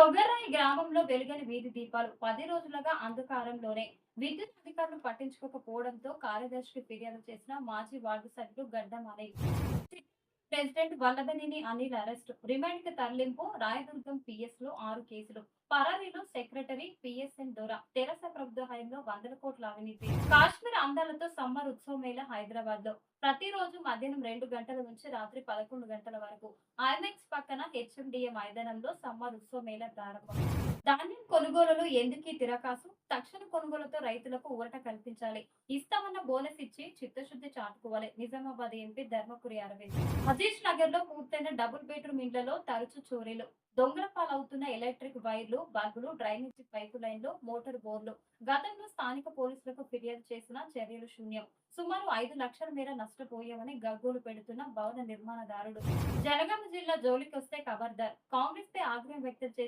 తొగర్రాయి గ్రామంలో వెలుగని వీధి దీపాలు 10 రోజులుగా అంధకారంలోనే. విద్యుత్ అధికారులు పట్టించుకోకపోవడంతో కార్యదర్శికి ఫిర్యాదు చేసిన మాజీ వార్డు సభ్యుడు గడ్డం అనిల్. ప్రెసిడెంట్ వల్లభనేని అనిల్ అరెస్టు, రిమాండ్‌కి తరలింపు. రాయదుర్గం పిఎస్‌లో 6 కేసులు. పరారీలో సెక్రటరీ పిఎస్ఎన్ దొర. తెరాస ప్రభుత్వ హయాంలో వందల కోట్ల అవినీతి. కాశ్మీర్ అందాలతో సమ్మర్ ఉత్సవ మేళా హైదరాబాద్‌లో. ప్రతిరోజు మధ్యాహ్నం 2 గంటల నుంచి రాత్రి 11 గంటల వరకు. ఐమాక్స్ పక్కన హెచ్ఎండిఏ మైదానంలో సమ్మర్ ఉత్సవ మేళా ప్రారంభం. ధాన్యం కొనుగోలులో ఎందుకీ తిరకాసు? తక్షణ కొనుగోలుతో రైతులకు ఊరట కల్పించాలి. ఇస్తామన్న బోనస్ ఇచ్చి చిత్తశుద్ధి చాటుకోవాలి. నిజామాబాద్ ఎంపీ ధర్మపురి అరవింద్. అజీజ్ నగర్ లో పూర్తయిన డబుల్ బెడ్రూమ్ ఇండ్లలో తరచూ చోరీలు. దొంగల పాలవుతున్న ఎలక్ట్రిక్ వైర్లు, బల్బులు, డ్రైనేజీ పైపు లైన్లు, మోటార్ బోర్లు. గతంలో స్థానిక పోలీసులకు ఫిర్యాదు చేసిన చర్యలు శూన్యం. సుమారు 5 లక్షల మేర నష్టపోయామని గగ్గోలు పెడుతున్న భవన నిర్మాణదారుడు. జనగామ జిల్లా జోలికొస్తే ఖబర్దార్. కాంగ్రెస్ పై ఆగ్రహం వ్యక్తం చేసి